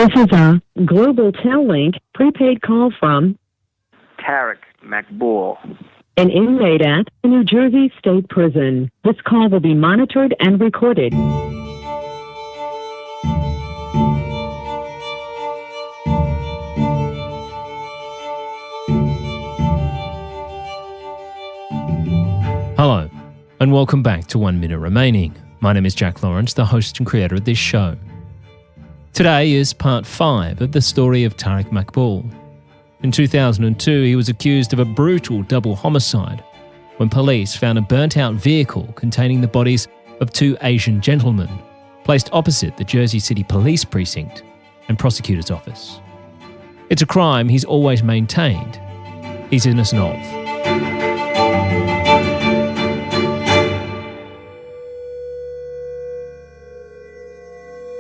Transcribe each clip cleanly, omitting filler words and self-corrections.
This is a Global Tel Link prepaid call from Tariq Maqbool, an inmate at a New Jersey State Prison. This call will be monitored and recorded. Hello, and welcome back to 1 Minute Remaining. My name is Jack Lawrence, the host and creator of this show. Today is part 5 of the story of Tariq Maqbool. In 2002, he was accused of a brutal double homicide when police found a burnt-out vehicle containing the bodies of 2 Asian gentlemen placed opposite the Jersey City Police Precinct and Prosecutor's office. It's a crime he's always maintained he's innocent of.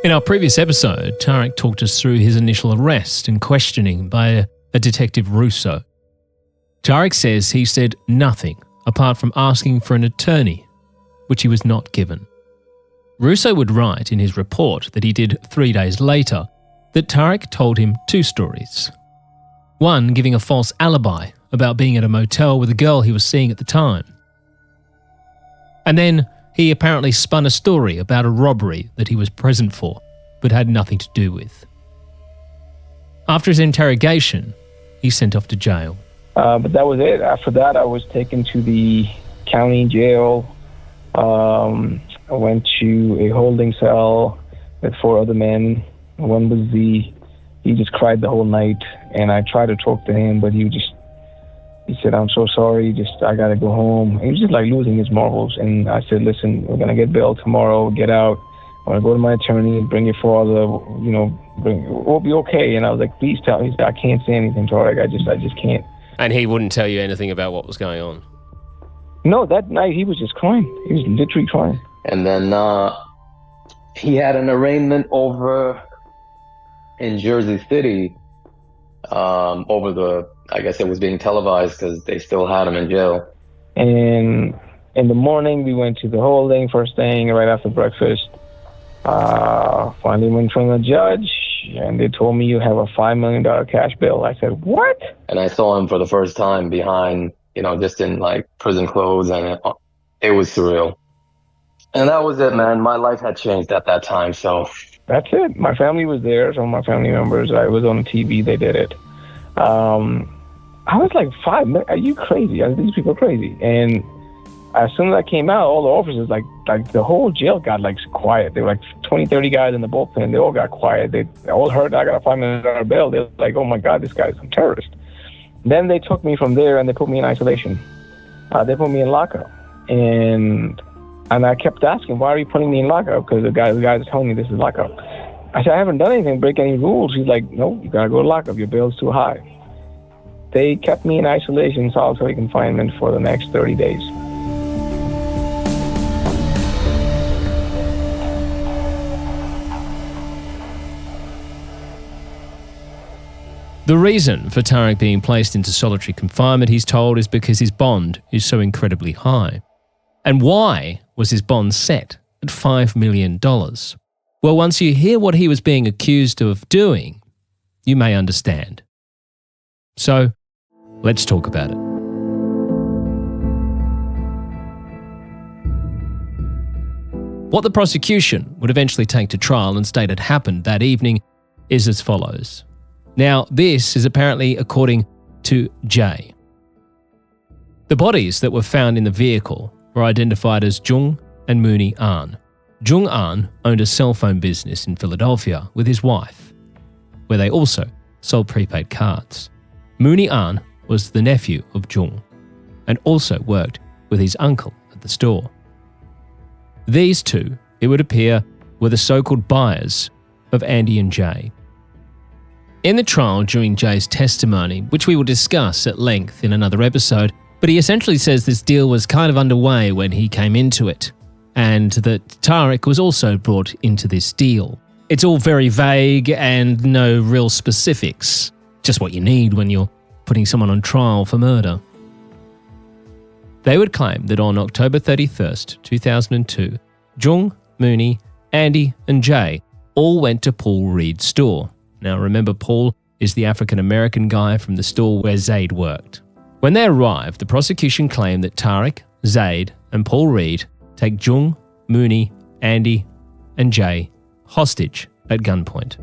In our previous episode, Tariq talked us through his initial arrest and questioning by a detective Russo. Tariq says he said nothing apart from asking for an attorney, which he was not given. Russo would write in his report that he did 3 days later that Tariq told him 2 stories. One giving a false alibi about being at a motel with a girl he was seeing at the time. And then he apparently spun a story about a robbery that he was present for, but had nothing to do with. After his interrogation, he's sent off to jail. But that was it. After that, I was taken to the county jail. I went to a holding cell with 4 other men. One was he just cried the whole night, and I tried to talk to him, but he said, "I'm so sorry, I gotta go home." He was just like losing his marbles. And I said, "Listen, we're gonna get bail tomorrow, get out. I wanna go to my attorney, bring your father, we'll be okay." And I was like, "Please tell me." He said, "I can't say anything, Tariq, I just can't." And he wouldn't tell you anything about what was going on? No, that night he was just crying. He was literally crying. And then he had an arraignment over in Jersey City, I guess it was being televised because they still had him in jail. And in the morning, we went to the holding first thing right after breakfast. Finally went from the judge, and they told me you have a $5 million cash bail. I said, "What?" And I saw him for the first time behind, just in like prison clothes, and it was surreal. And that was it, man. My life had changed at that time, so. That's it. My family was there, some of my family members. I was on the TV, they did it. I was like, are you crazy? These people are crazy. And as soon as I came out, all the officers, like the whole jail got like quiet. There were like 20, 30 guys in the bullpen. They all got quiet. They all heard I got a $5 million bail. They were like, "Oh my God, this guy's a terrorist." Then they took me from there and they put me in isolation. They put me in lockup. And I kept asking, "Why are you putting me in lockup?" Because the guys telling me this is lockup. I said, "I haven't done anything, break any rules." He's like, "No, you gotta go to lockup. Your bail's too high." They kept me in isolation, solitary confinement for the next 30 days. The reason for Tariq being placed into solitary confinement, he's told, is because his bond is so incredibly high. And why was his bond set at $5 million? Well, once you hear what he was being accused of doing, you may understand. So, let's talk about it. What the prosecution would eventually take to trial and state had happened that evening is as follows. Now, this is apparently according to Jay. The bodies that were found in the vehicle were identified as Joong and Mooney An. Joong An owned a cell phone business in Philadelphia with his wife, where they also sold prepaid cards. Mooney An was the nephew of Joong and also worked with his uncle at the store. These 2, it would appear, were the so-called buyers of Andy and Jay. In the trial during Jay's testimony, which we will discuss at length in another episode, but he essentially says this deal was kind of underway when he came into it, and that Tariq was also brought into this deal. It's all very vague and no real specifics, just what you need when you're putting someone on trial for murder. They would claim that on October 31st, 2002, Joong, Mooney, Andy and Jay all went to Paul Reed's store Now remember, Paul is the African-American guy from the store where Zaid worked. When they arrive, the prosecution claimed that Tariq, Zaid, and Paul Reed take Joong, Mooney, Andy, and Jay hostage at gunpoint.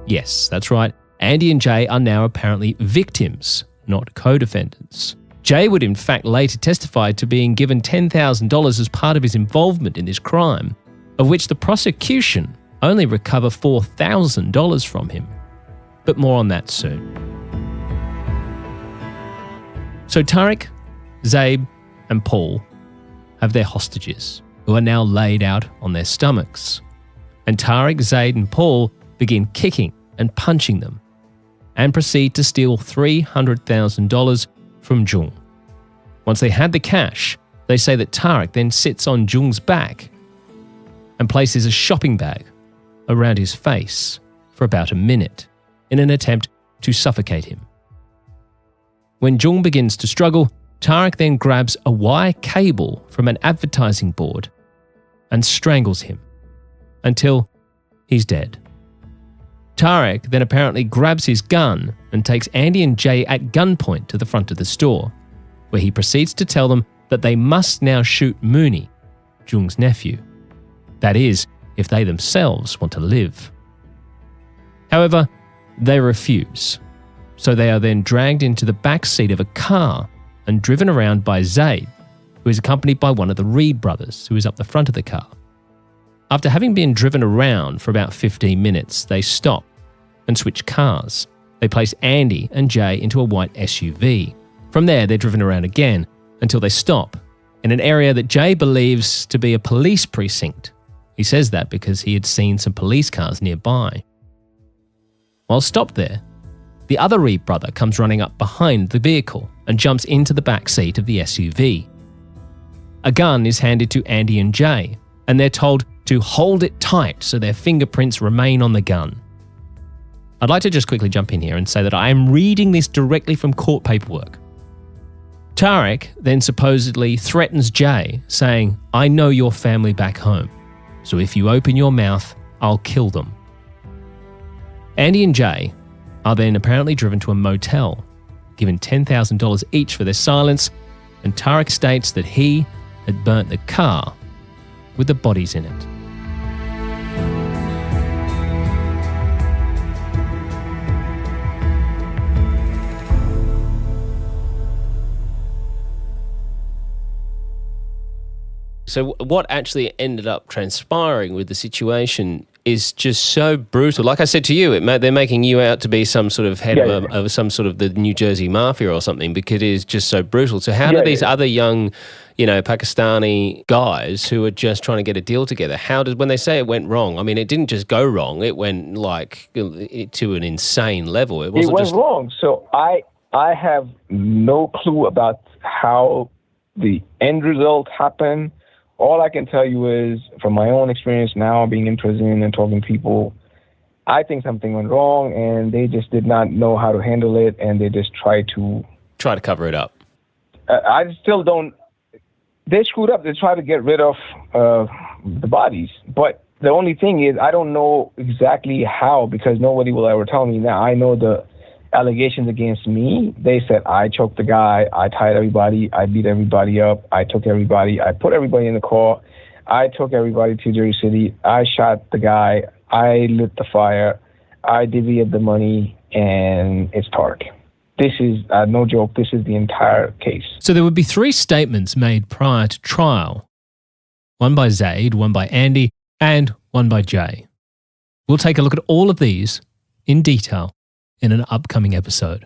Yes, that's right. Andy and Jay are now apparently victims, not co-defendants. Jay would in fact later testify to being given $10,000 as part of his involvement in this crime, of which the prosecution only recover $4,000 from him. But more on that soon. So Tariq, Zaid, and Paul have their hostages, who are now laid out on their stomachs. And Tariq, Zaid, and Paul begin kicking and punching them, and proceed to steal $300,000 from Joong. Once they had the cash, they say that Tariq then sits on Joong's back and places a shopping bag around his face for about a minute in an attempt to suffocate him. When Joong begins to struggle, Tariq then grabs a wire cable from an advertising board and strangles him until he's dead. Tariq then apparently grabs his gun and takes Andy and Jay at gunpoint to the front of the store, where he proceeds to tell them that they must now shoot Mooney, Joong's nephew. That is, if they themselves want to live. However, they refuse, so they are then dragged into the back seat of a car and driven around by Zaid, who is accompanied by one of the Reed brothers, who is up the front of the car. After having been driven around for about 15 minutes, they stop and switch cars. They place Andy and Jay into a white SUV. From there, they're driven around again until they stop in an area that Jay believes to be a police precinct. He says that because he had seen some police cars nearby. While stopped there, the other Reed brother comes running up behind the vehicle and jumps into the back seat of the SUV. A gun is handed to Andy and Jay, and they're told to hold it tight so their fingerprints remain on the gun. I'd like to just quickly jump in here and say that I am reading this directly from court paperwork. Tariq then supposedly threatens Jay, saying, "I know your family back home, so if you open your mouth, I'll kill them." Andy and Jay are then apparently driven to a motel, given $10,000 each for their silence, and Tariq states that he had burnt the car with the bodies in it. So what actually ended up transpiring with the situation is just so brutal. Like I said to you, they're making you out to be some sort of head of some sort of the New Jersey mafia or something, because it is just so brutal. So how do these other young, Pakistani guys who are just trying to get a deal together, when they say it went wrong, I mean, it didn't just go wrong. It went to an insane level. It went wrong. So I have no clue about how the end result happened. All I can tell you is, from my own experience now being in prison and talking to people, I think something went wrong and they just did not know how to handle it, and they just tried to cover it up. I still don't. They screwed up. They tried to get rid of the bodies. But the only thing is, I don't know exactly how, because nobody will ever tell me. Now, I know the allegations against me. They said I choked the guy, I tied everybody, I beat everybody up, I took everybody, I put everybody in the car, I took everybody to Jersey City, I shot the guy, I lit the fire, I divvied the money, and it's Tariq. This is no joke. This is the entire case. So there would be 3 statements made prior to trial. One by Zaid, one by Andy, and one by Jay. We'll take a look at all of these in detail in an upcoming episode.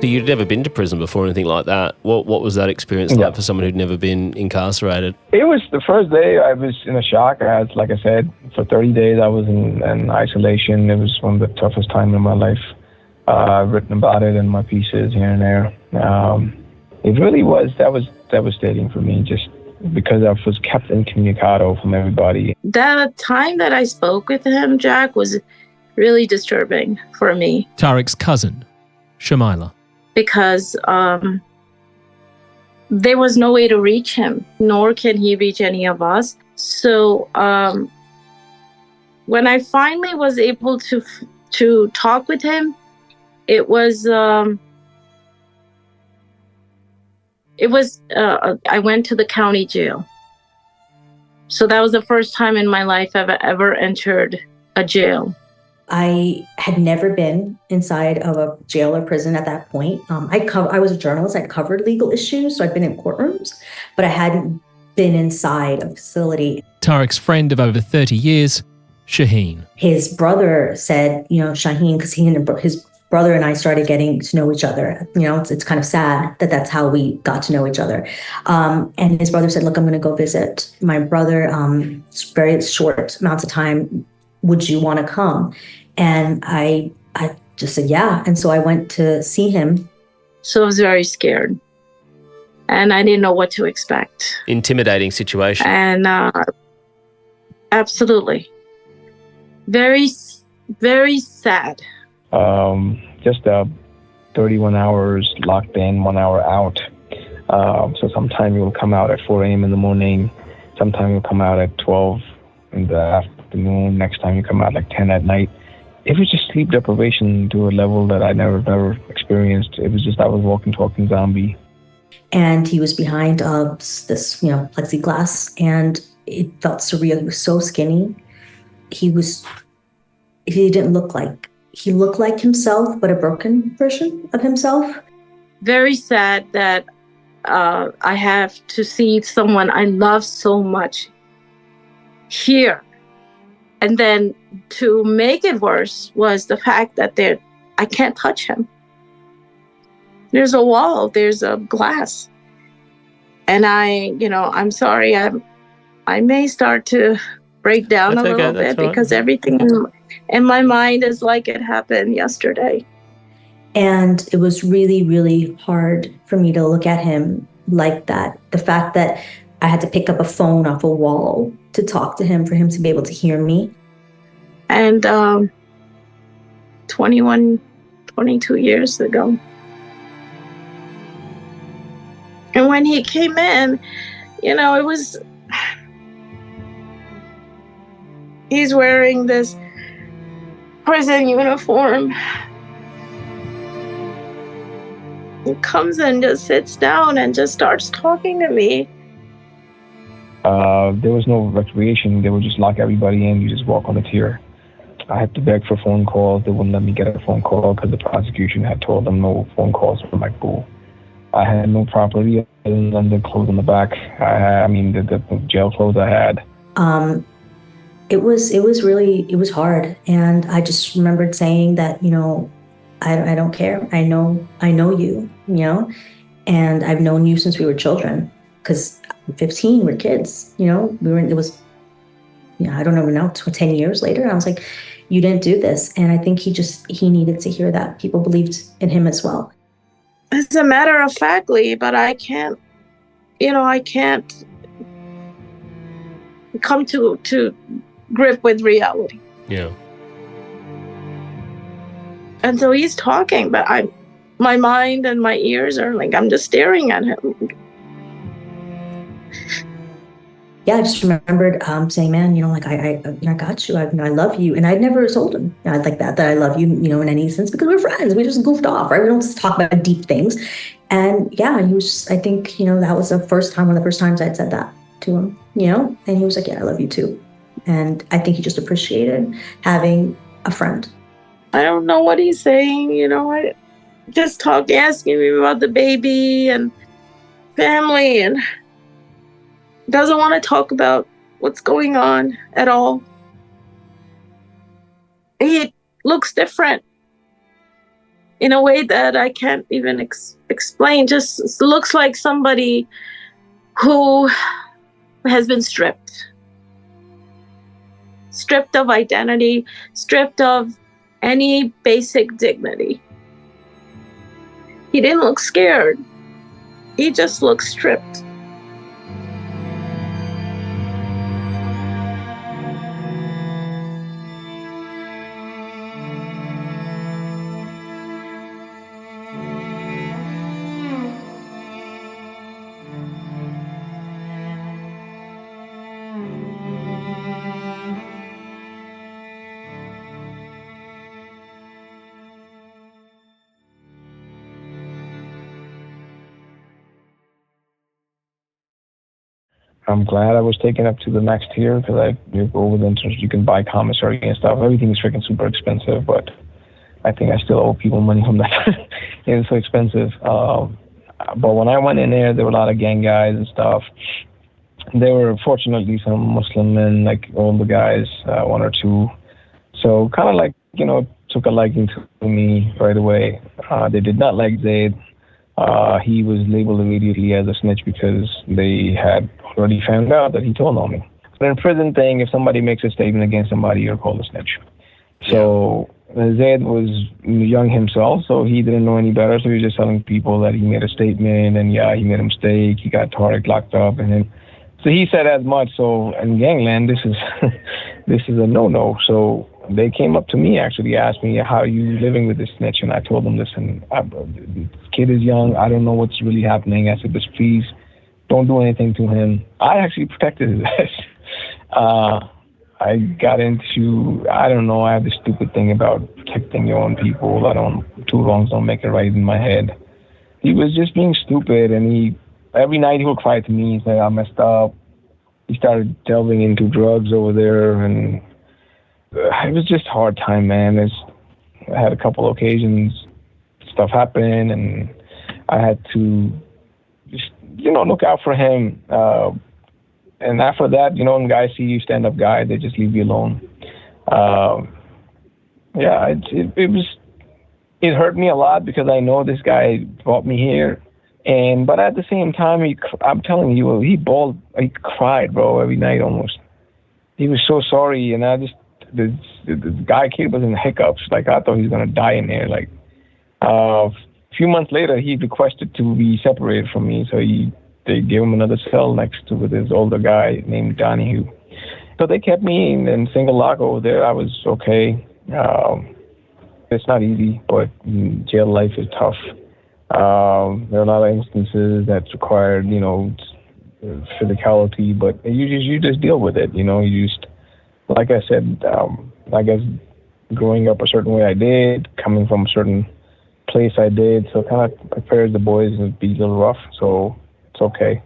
So you'd never been to prison before or anything like that. What was that experience like for someone who'd never been incarcerated? It was the first day I was in a shock. Like I said, for 30 days I was in isolation. It was one of the toughest times in my life. I've written about it in my pieces here and there. It really was. That was devastating for me, just because I was kept incommunicado from everybody. The time that I spoke with him, Jack, was really disturbing for me. Tariq's cousin, Shamila. Because there was no way to reach him, nor can he reach any of us. So when I finally was able to talk with him, it was I went to the county jail. So that was the first time in my life I've ever entered a jail. I had never been inside of a jail or prison at that point. I was a journalist. I covered legal issues, so I'd been in courtrooms, but I hadn't been inside a facility. Tariq's friend of over 30 years, Shaheen. His brother said, Shaheen, because his brother and I started getting to know each other. It's kind of sad that that's how we got to know each other. And his brother said, look, I'm going to go visit my brother. Very short amounts of time. Would you want to come? And I just said, yeah. And so I went to see him. So I was very scared. And I didn't know what to expect. Intimidating situation. And absolutely. Very, very sad. Just 31 hours locked in, 1 hour out. So sometime you'll come out at 4 a.m. in the morning. Sometime you'll come out at 12 in the afternoon. Next time you come out like 10 at night. It was just sleep deprivation to a level that I never experienced. It was just I was walking, talking zombie. And he was behind this, plexiglass, and it felt surreal. He was so skinny. He looked like himself, but a broken version of himself. Very sad that I have to see someone I love so much here. And then to make it worse was the fact that I can't touch him. There's a wall, there's a glass. And I'm sorry, I may start to break down a little bit because everything in my mind is like it happened yesterday. And it was really, really hard for me to look at him like that. The fact that I had to pick up a phone off a wall to talk to him for him to be able to hear me. And 22 years ago. And when he came in, it was... He's wearing this prison uniform. He comes and just sits down and just starts talking to me. There was no recreation. They would just lock everybody in. You just walk on the tier. I had to beg for phone calls. They wouldn't let me get a phone call because the prosecution had told them no phone calls from Maqbool. I had no property other than the clothes on the back. The jail clothes I had. It was hard. And I just remembered saying that, I don't care. I know you, and I've known you since we were children, because 15, we're kids, I don't know now, 10 years later. And I was like, you didn't do this. And I think he needed to hear that. People believed in him as well. As a matter of factly, but I can't come to grip with reality. Yeah. And so he's talking, but my mind and my ears are like, I'm just staring at him. Yeah, I just remembered saying, man, I got you. I love you. And I'd never told him like that I love you, in any sense, because we're friends. We just goofed off, right? We don't just talk about deep things. And yeah, he was, I think, that was one of the first times I'd said that to him, and he was like, yeah, I love you too. And I think he just appreciated having a friend. I don't know what he's saying, I just asking me about the baby and family, and doesn't want to talk about what's going on at all. He looks different in a way that I can't even explain. Just looks like somebody who has been stripped of identity, stripped of any basic dignity. He didn't look scared. He just looked stripped. I'm glad I was taken up to the next tier because you go with interest, you can buy commissary and stuff. Everything is freaking super expensive, but I think I still owe people money from that. It's so expensive. But when I went in there were a lot of gang guys and stuff. There were fortunately some Muslim men, like older guys, one or two. So kind of like, took a liking to me right away. They did not like Zaid. He was labeled immediately as a snitch because they had already found out that he told on me. But in prison thing, if somebody makes a statement against somebody, you're called a snitch. So Zaid was young himself, so he didn't know any better. So he was just telling people that he made a statement and he made a mistake. He got Tariq locked up, and then so he said as much. So in gangland, this is a no-no. So they came up to me, actually asked me, how are you living with this snitch? And I told them, listen, this kid is young. I don't know what's really happening. I said, just please don't do anything to him. I actually protected his ass. I got into, I don't know, I have this stupid thing about protecting your own people. Two wrongs don't make it right in my head. He was just being stupid, and every night he would cry to me. He'd say, I messed up. He started delving into drugs over there, and it was just a hard time, man. I had a couple occasions, stuff happened, and I had to just, look out for him. And after that, when guys see you stand-up guy, they just leave you alone. It hurt me a lot because I know this guy brought me here. But at the same time, I'm telling you, he cried, bro, every night almost. He was so sorry, and the guy kid was in hiccups. Like, I thought he was going to die in there. Like, a few months later, he requested to be separated from me, so they gave him another cell next to with his older guy named Donahue. So they kept me in single lock over there. I was okay. It's not easy, but jail life is tough. There are a lot of instances that required, physicality, but you just deal with it. You just, like I said, I guess growing up a certain way I did, coming from a certain place I did, so kind of prepares the boys to be a little rough. So it's okay.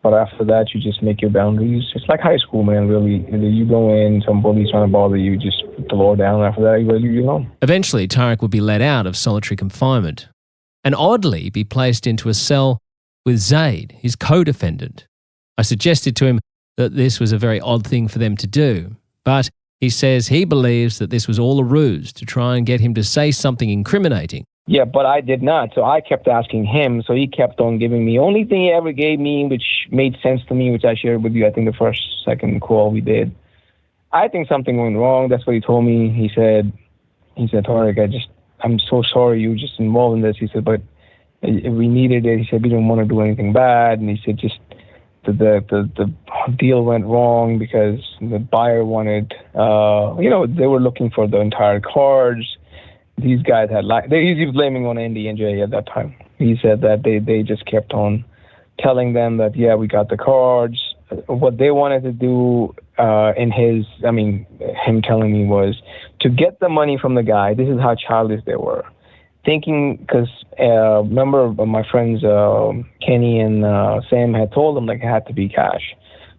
But after that, you just make your boundaries. It's like high school, man, really. You go in, some bully's trying to bother you, just put the law down. After that, you leave you alone. Eventually, Tariq would be let out of solitary confinement and oddly be placed into a cell with Zaid, his co-defendant. I suggested to him that this was a very odd thing for them to do, but he says he believes that this was all a ruse to try and get him to say something incriminating. Yeah, but I did not. So I kept asking him. So he kept on giving me. Only thing he ever gave me, which made sense to me, which I shared with you, I think the second call we did. I think something went wrong. That's what he told me. He said, Tariq, I'm so sorry you were just involved in this. He said, but we needed it. He said, we didn't want to do anything bad. And he said, just the deal went wrong because the buyer wanted, they were looking for the entire cards. These guys had he was blaming on Andy and Jay at that time. He said that they just kept on telling them that, yeah, we got the cards. What they wanted to do him telling me was to get the money from the guy. This is how childish they were. Thinking, because remember my friends Kenny and Sam had told them it had to be cash.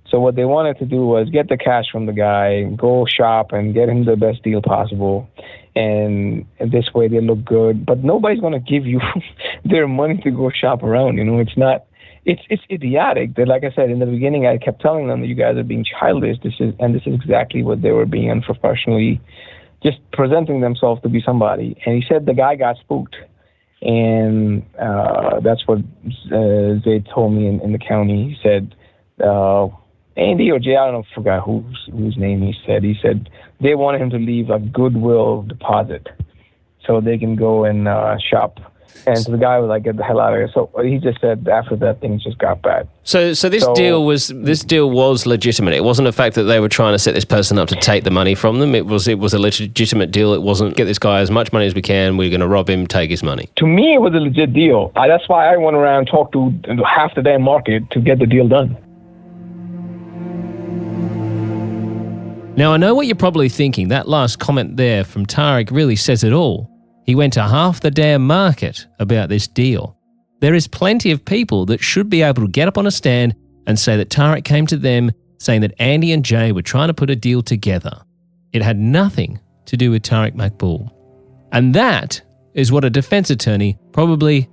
So what they wanted to do was get the cash from the guy, go shop and get him the best deal possible. And this way they look good. But nobody's going to give you their money to go shop around. It's idiotic. That, like I said in the beginning, I kept telling them that you guys are being childish. This is exactly what they were being, unprofessionally, just presenting themselves to be somebody. And he said the guy got spooked. And that's what Zaid told me in the county. He said, Andy or Jay, I don't know, I forgot whose name he said. He said they wanted him to leave a goodwill deposit so they can go and shop. And so the guy was like, get the hell out of here. So he just said after that, things just got bad. So this deal was legitimate. It wasn't a fact that they were trying to set this person up to take the money from them. It was a legitimate deal. It wasn't get this guy as much money as we can. We're going to rob him, take his money. To me, it was a legit deal. That's why I went around and talked to half the damn market to get the deal done. Now, I know what you're probably thinking. That last comment there from Tariq really says it all. He went to half the damn market about this deal. There is plenty of people that should be able to get up on a stand and say that Tariq came to them saying that Andy and Jay were trying to put a deal together. It had nothing to do with Tariq Maqbool. And that is what a defense attorney probably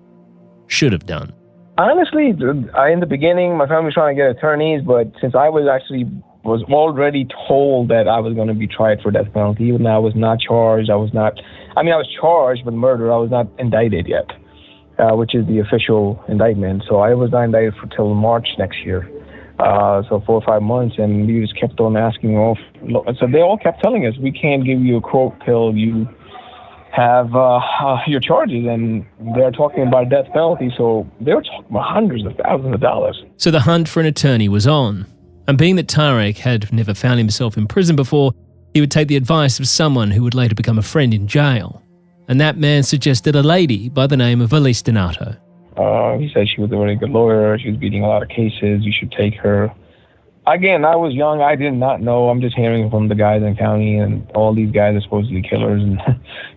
should have done. Honestly, in the beginning, my family was trying to get attorneys, but since I was already told that I was going to be tried for death penalty, even though I was not charged. I was charged with murder. I was not indicted yet, which is the official indictment. So I was not indicted till March next year. So 4 or 5 months, and we just kept on asking off. So they all kept telling us, we can't give you a quote till you have your charges, and they're talking about death penalty, so they were talking about hundreds of thousands of dollars. So the hunt for an attorney was on, and being that Tariq had never found himself in prison before, he would take the advice of someone who would later become a friend in jail, and that man suggested a lady by the name of Elise Donato. He said she was a very good lawyer, she was beating a lot of cases, you should take her. Again, I was young, I did not know. I'm just hearing from the guys in the county, and all these guys are supposedly killers, and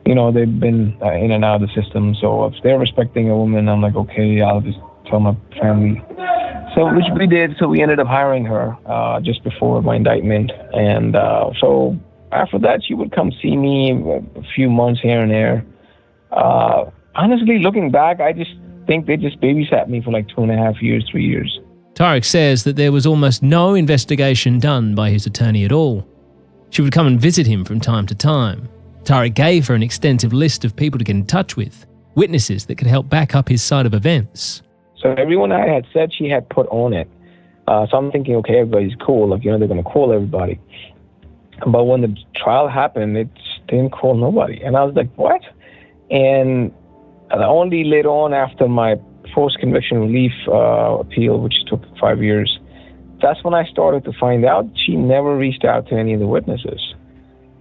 they've been in and out of the system. So if they're respecting a woman, I'm like, okay, I'll just tell my family. So which we did. So we ended up hiring her just before my indictment, and so after that, she would come see me a few months here and there. Honestly, looking back, I just think they just babysat me for like 2.5 years, 3 years. Tariq says that there was almost no investigation done by his attorney at all. She would come and visit him from time to time. Tariq gave her an extensive list of people to get in touch with, witnesses that could help back up his side of events. So everyone I had said she had put on it. So I'm thinking, okay, everybody's cool. Like, they're going to call everybody. But when the trial happened, it didn't call nobody. And I was like, what? And only later on, after my post-conviction relief appeal, which took 5 years, that's when I started to find out she never reached out to any of the witnesses.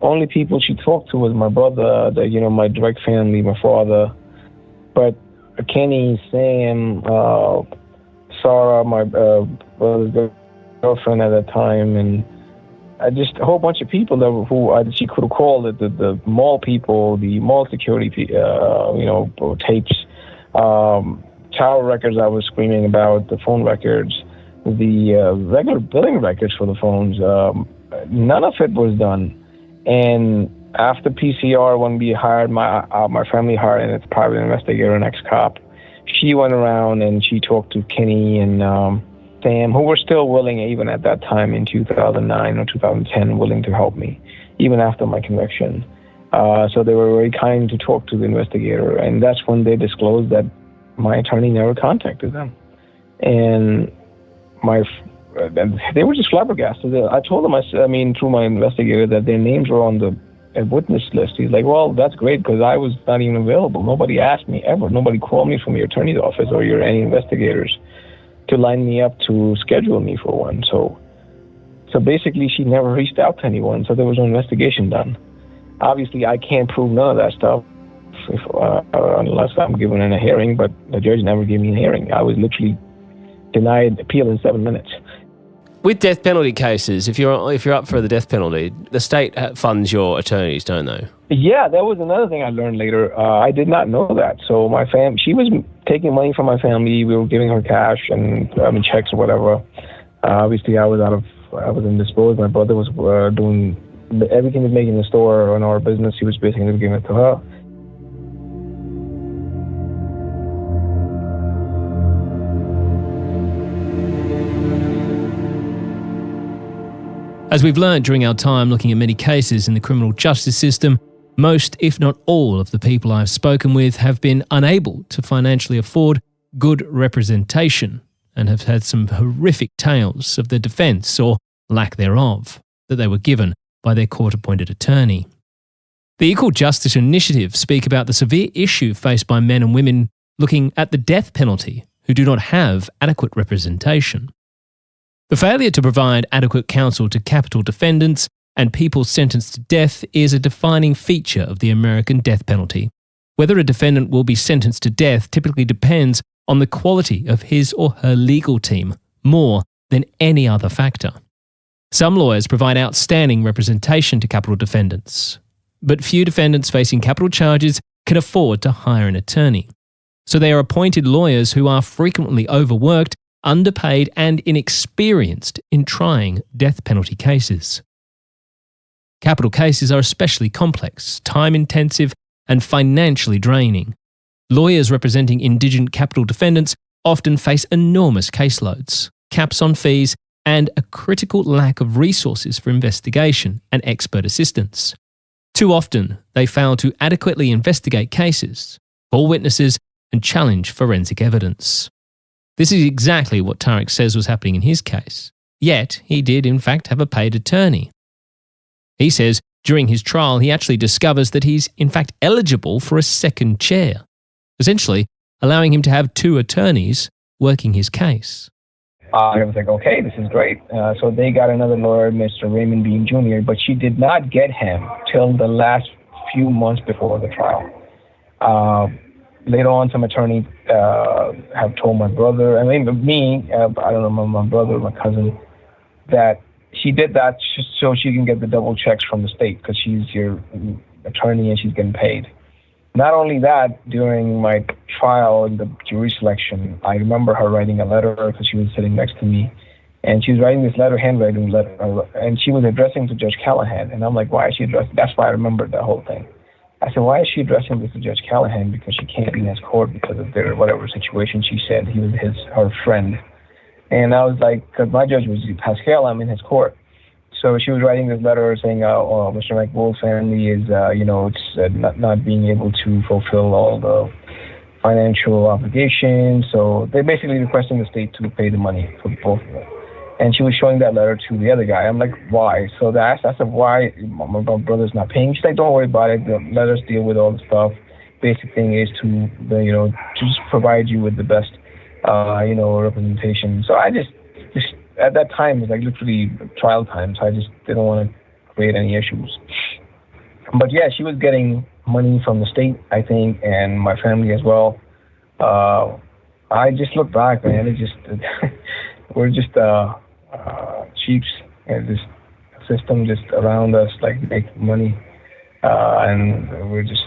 Only people she talked to was my brother, my direct family, my father. But Kenny, Sam, Sarah, my brother's girlfriend at that time, and just a whole bunch of people who she could have called, the mall people, the mall security, tapes, tower records I was screaming about, the phone records, the regular billing records for the phones. None of it was done. And after PCR, when we hired, my family hired a private investigator, an ex-cop, she went around and she talked to Kenny and Sam, who were still willing, even at that time in 2009 or 2010, willing to help me, even after my conviction. So they were very kind to talk to the investigator. And that's when they disclosed that my attorney never contacted them. And they were just flabbergasted. I told them, through my investigator, that their names were on the witness list. He's like, well, that's great, because I was not even available. Nobody asked me ever. Nobody called me from your attorney's office or any investigators to line me up to schedule me for one. So basically, she never reached out to anyone, so there was no investigation done. Obviously, I can't prove none of that stuff unless I'm given in a hearing, but the judge never gave me a hearing. I was literally denied appeal in 7 minutes. With death penalty cases, if you're up for the death penalty, the state funds your attorneys, don't they? Yeah, that was another thing I learned later. I did not know that. So my she was taking money from my family. We were giving her cash and checks or whatever. Obviously, I was indisposed. My brother was doing everything, was making the store on our business. He was basically giving it to her. As we've learned during our time looking at many cases in the criminal justice system, most, if not all, of the people I've spoken with have been unable to financially afford good representation and have had some horrific tales of their defence, or lack thereof, that they were given by their court-appointed attorney. The Equal Justice Initiative speak about the severe issue faced by men and women looking at the death penalty who do not have adequate representation. The failure to provide adequate counsel to capital defendants and people sentenced to death is a defining feature of the American death penalty. Whether a defendant will be sentenced to death typically depends on the quality of his or her legal team more than any other factor. Some lawyers provide outstanding representation to capital defendants, but few defendants facing capital charges can afford to hire an attorney. So they are appointed lawyers who are frequently overworked, underpaid and inexperienced in trying death penalty cases. Capital cases are especially complex, time-intensive, and financially draining. Lawyers representing indigent capital defendants often face enormous caseloads, caps on fees, and a critical lack of resources for investigation and expert assistance. Too often, they fail to adequately investigate cases, call witnesses, and challenge forensic evidence. This is exactly what Tariq says was happening in his case. Yet, he did in fact have a paid attorney. He says during his trial, he actually discovers that he's in fact eligible for a second chair, essentially allowing him to have two attorneys working his case. I was like, okay, this is great. So they got another lawyer, Mr. Raymond Bean Jr., but she did not get him till the last few months before the trial. Later on, some attorneys have told my brother, I don't know, my brother, my cousin, that she did that so she can get the double checks from the state because she's your attorney and she's getting paid. Not only that, during my trial in the jury selection, I remember her writing a letter because she was sitting next to me. And she was writing this handwriting letter, and she was addressing to Judge Callahan. And I'm like, why is she addressing? That's why I remembered that whole thing. I said, why is she addressing this to Judge Callahan? Because she can't be in his court because of their whatever situation. She said he was her friend. And I was like, because my judge was Pascal, I'm in his court. So she was writing this letter saying, Mr. Maqbool's family is, it's not being able to fulfill all the financial obligations. So they're basically requesting the state to pay the money for both of them. And she was showing that letter to the other guy. I'm like, why? So I said, why my brother's not paying? She's like, don't worry about it. Let us deal with all the stuff. Basic thing is to just provide you with the best, representation. So I just at that time, it was like literally trial time, so I just didn't want to create any issues. But yeah, she was getting money from the state, I think, and my family as well. I just look back, man, we're just cheats, and this system just around us, like, make money, and we're just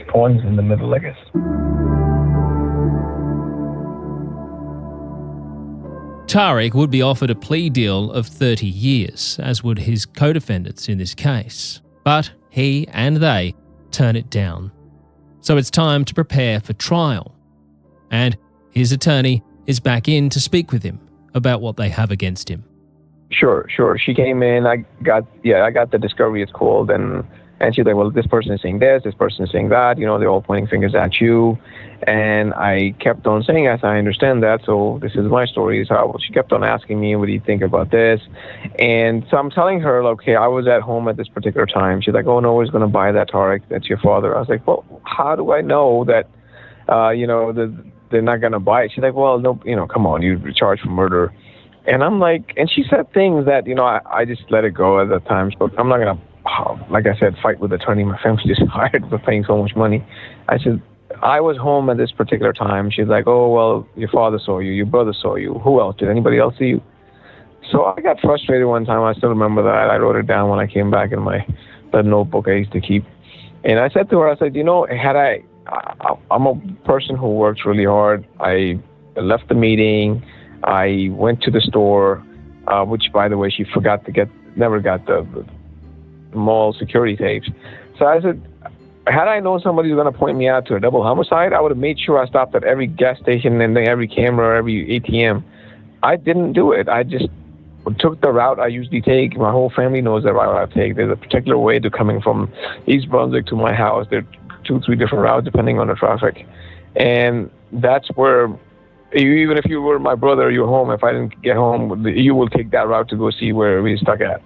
pawns in the middle, I guess. Tariq would be offered a plea deal of 30 years, as would his co-defendants in this case. But he and they turn it down. So it's time to prepare for trial. And his attorney is back in to speak with him about what they have against him. Sure. She came in, I got the discovery, it's called, and she's like, well, this person is saying this person is saying that, they're all pointing fingers at you. And I kept on saying, yes, I understand that, so this is my story. So she kept on asking me, what do you think about this? And so I'm telling her, okay, I was at home at this particular time. She's like, oh, no one's going to buy that, Tariq. That's your father. I was like, well, how do I know that, they're not going to buy it? She's like, well, no, come on, you're charged for murder. And I'm like, and she said things that, I just let it go at the time. But I'm not going to, like I said, fight with the attorney. My family just hired for paying so much money. I said, I was home at this particular time. She's like, oh, well, your father saw you, your brother saw you. Who else? Did anybody else see you? So I got frustrated one time. I still remember that. I wrote it down when I came back in the notebook I used to keep. And I said to her, I said, I'm a person who works really hard. I left the meeting. I went to the store, which, by the way, she forgot to never got the mall security tapes. So I said, had I known somebody was going to point me out to a double homicide, I would have made sure I stopped at every gas station and every camera, every ATM. I didn't do it. I just took the route I usually take. My whole family knows the route I take. There's a particular way to coming from East Brunswick to my house. There are 2-3 different routes depending on the traffic. And that's where, even if you were my brother, you're home. If I didn't get home, you will take that route to go see where we're stuck at.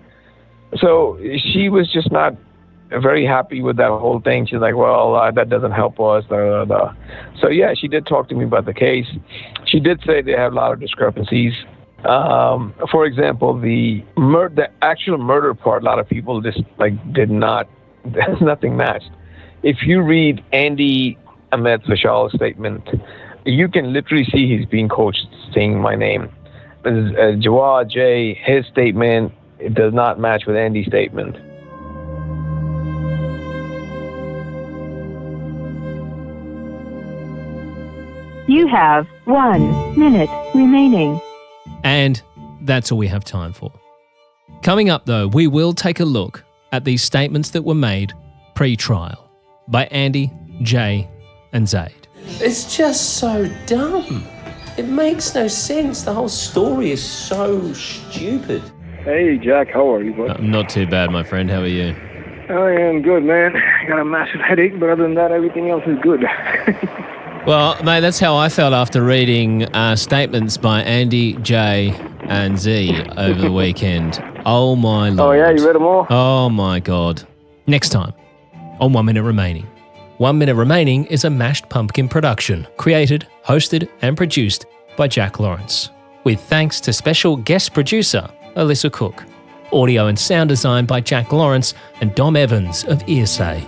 So she was just not very happy with that whole thing. She's like, well, that doesn't help us. So yeah, she did talk to me about the case. She did say they have a lot of discrepancies. For example, the actual murder part, a lot of people just did not, nothing matched. If you read Andy Ahmed Fashal's statement, you can literally see he's being coached saying my name. Jawad J, his statement, it does not match with Andy's statement. You have 1 minute remaining. And that's all we have time for. Coming up, though, we will take a look at these statements that were made pre-trial by Andy, Jay, and Zaid. It's just so dumb. It makes no sense. The whole story is so stupid. Hey, Jack, how are you, bud? Not too bad, my friend. How are you? I am good, man. Got a massive headache, but other than that, everything else is good. Well, mate, that's how I felt after reading statements by Andy, Jay, and Z over the weekend. Oh, my Lord. Oh, yeah? You read them all? Oh, my God. Next time on 1 Minute Remaining. 1 Minute Remaining is a Mashed Pumpkin production, created, hosted, and produced by Jack Lawrence, with thanks to special guest producer Alyssa Cook. Audio and sound design by Jack Lawrence and Dom Evans of Earsay.